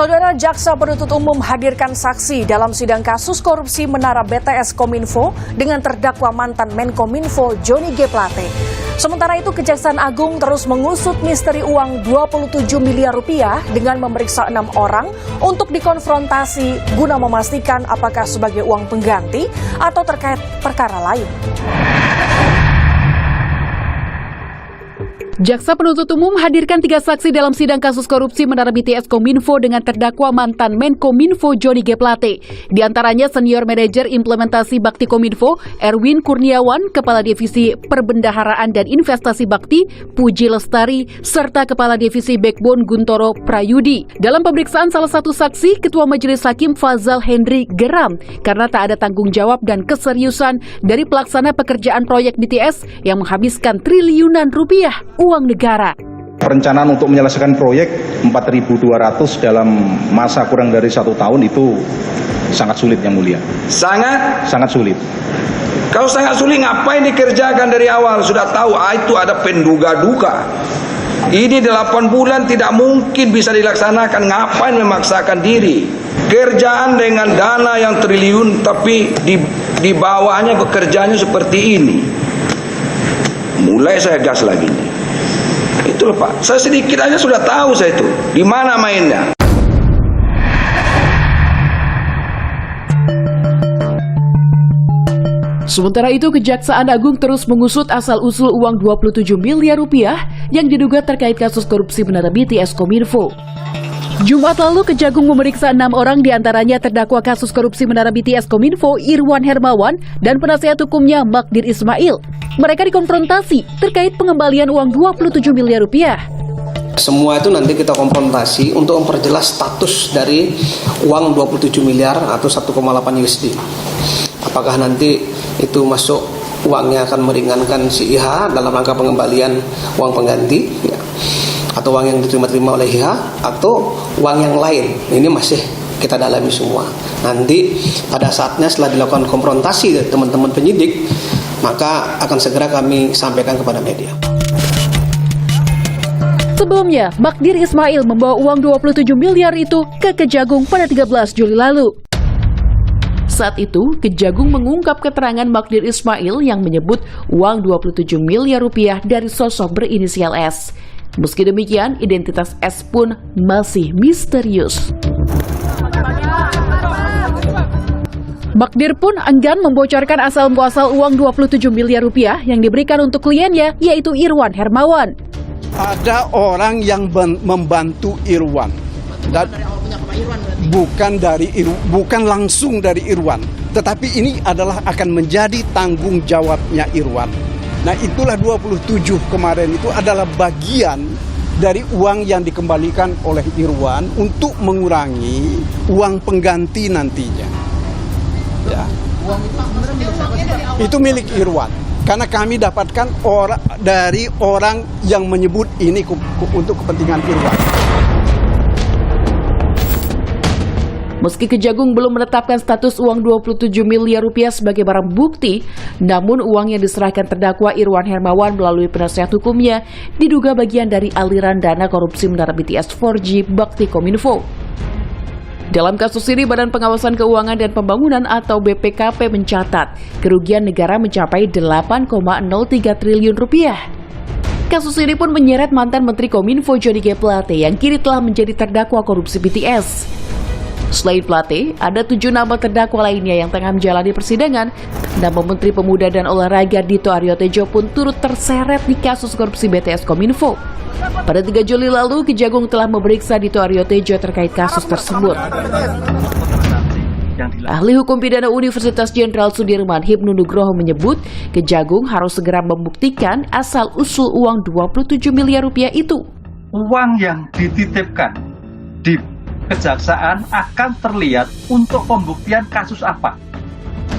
Saudara, Jaksa Penuntut Umum hadirkan saksi dalam sidang kasus korupsi Menara BTS Kominfo dengan terdakwa mantan Menkominfo Johnny G. Plate. Sementara itu, Kejaksaan Agung terus mengusut misteri uang 27 miliar rupiah dengan memeriksa 6 orang untuk dikonfrontasi guna memastikan apakah sebagai uang pengganti atau terkait perkara lain. Jaksa Penuntut Umum hadirkan 3 saksi dalam sidang kasus korupsi Menara BTS Kominfo dengan terdakwa mantan Menkominfo Johnny G. Plate. Di antaranya senior manajer implementasi Bakti Kominfo, Erwin Kurniawan, Kepala Divisi Perbendaharaan dan Investasi Bakti, Puji Lestari, serta Kepala Divisi Backbone Guntoro Prayudi. Dalam pemeriksaan salah satu saksi, Ketua Majelis Hakim Fazal Hendri geram karena tak ada tanggung jawab dan keseriusan dari pelaksana pekerjaan proyek BTS yang menghabiskan triliunan rupiah uang negara. Perencanaan untuk menyelesaikan proyek 4.200 dalam masa kurang dari 1 tahun itu sangat sulit, Yang Mulia. Sangat sulit. Kalau sangat sulit, ngapain dikerjakan dari awal? Sudah tahu itu ada penduga-duga. Ini 8 bulan tidak mungkin bisa dilaksanakan. Ngapain memaksakan diri? Kerjaan dengan dana yang triliun, tapi di bawahnya bekerjanya seperti ini. Mulai saya gas lagi nih. Itu loh Pak, saya sedikit aja sudah tahu saya itu di mana mainnya. Sementara itu, Kejaksaan Agung terus mengusut asal-usul uang 27 miliar rupiah yang diduga terkait kasus korupsi Menara BTS Kominfo. Jumat lalu, Kejagung memeriksa 6 orang diantaranya terdakwa kasus korupsi Menara BTS Kominfo Irwan Hermawan dan penasihat hukumnya Magdir Ismail. Mereka dikonfrontasi terkait pengembalian uang 27 miliar rupiah. Semua itu nanti kita konfrontasi untuk memperjelas status dari uang 27 miliar atau 1,8 USD. Apakah nanti itu masuk uangnya akan meringankan si IH dalam rangka pengembalian uang pengganti, ya, atau uang yang diterima oleh IH, atau uang yang lain. Ini masih kita dalami semua. Nanti pada saatnya setelah dilakukan konfrontasi dari teman-teman penyidik, maka akan segera kami sampaikan kepada media. Sebelumnya, Magdir Ismail membawa uang 27 miliar itu ke Kejagung pada 13 Juli lalu. Saat itu, Kejagung mengungkap keterangan Magdir Ismail yang menyebut uang 27 miliar rupiah dari sosok berinisial S. Meski demikian, identitas S pun masih misterius. Magdir pun enggan membocorkan asal-muasal uang 27 miliar rupiah yang diberikan untuk kliennya, yaitu Irwan Hermawan. Ada orang yang membantu Irwan, dan bukan langsung dari Irwan, tetapi ini adalah akan menjadi tanggung jawabnya Irwan. Nah, itulah 27 kemarin itu adalah bagian dari uang yang dikembalikan oleh Irwan untuk mengurangi uang pengganti nantinya. Ya. Itu milik Irwan. Karena kami dapatkan dari orang yang menyebut ini untuk kepentingan Irwan. Meski Kejagung belum menetapkan status uang 27 miliar rupiah sebagai barang bukti, namun uang yang diserahkan terdakwa Irwan Hermawan melalui penasihat hukumnya diduga bagian dari aliran dana korupsi Menara BTS 4G Bakti Kominfo. Dalam kasus ini, Badan Pengawasan Keuangan dan Pembangunan atau BPKP mencatat kerugian negara mencapai 8,03 triliun rupiah. Kasus ini pun menyeret mantan Menteri Kominfo Johnny G. Plate yang kini telah menjadi terdakwa korupsi BTS. Selain Plate, ada 7 nama terdakwa lainnya yang tengah menjalani persidangan. Nama Menteri Pemuda dan Olahraga Dito Aryo Tejo pun turut terseret di kasus korupsi BTS Kominfo. Pada 3 Juli lalu, Kejagung telah memeriksa Dito Aryo Tejo terkait kasus tersebut. Ahli Hukum Pidana Universitas Jenderal Sudirman Hipnu Nugroho menyebut Kejagung harus segera membuktikan asal-usul uang 27 miliar rupiah itu. Uang yang dititipkan di Kejaksaan akan terlihat untuk pembuktian kasus apa.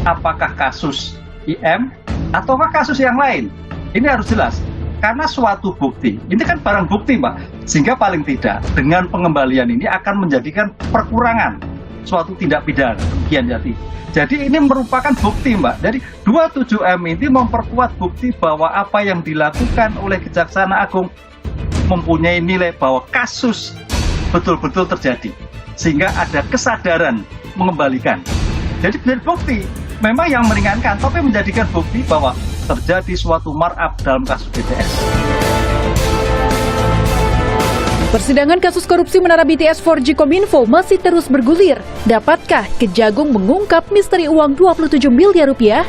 Apakah kasus IM ataukah kasus yang lain? Ini harus jelas. Karena suatu bukti, ini kan barang bukti Mbak, sehingga paling tidak dengan pengembalian ini akan menjadikan perkurangan suatu tindak pidana, demikian jadi ini merupakan bukti Mbak, dari 27M ini memperkuat bukti bahwa apa yang dilakukan oleh Kejaksaan Agung mempunyai nilai bahwa kasus betul-betul terjadi. sehingga ada kesadaran mengembalikan. Jadi menjadi bukti, memang yang meringankan, tapi menjadikan bukti bahwa terjadi suatu markup dalam kasus BTS. Persidangan kasus korupsi menara BTS 4G Kominfo masih terus bergulir. Dapatkah Kejagung mengungkap misteri uang 27 miliar rupiah?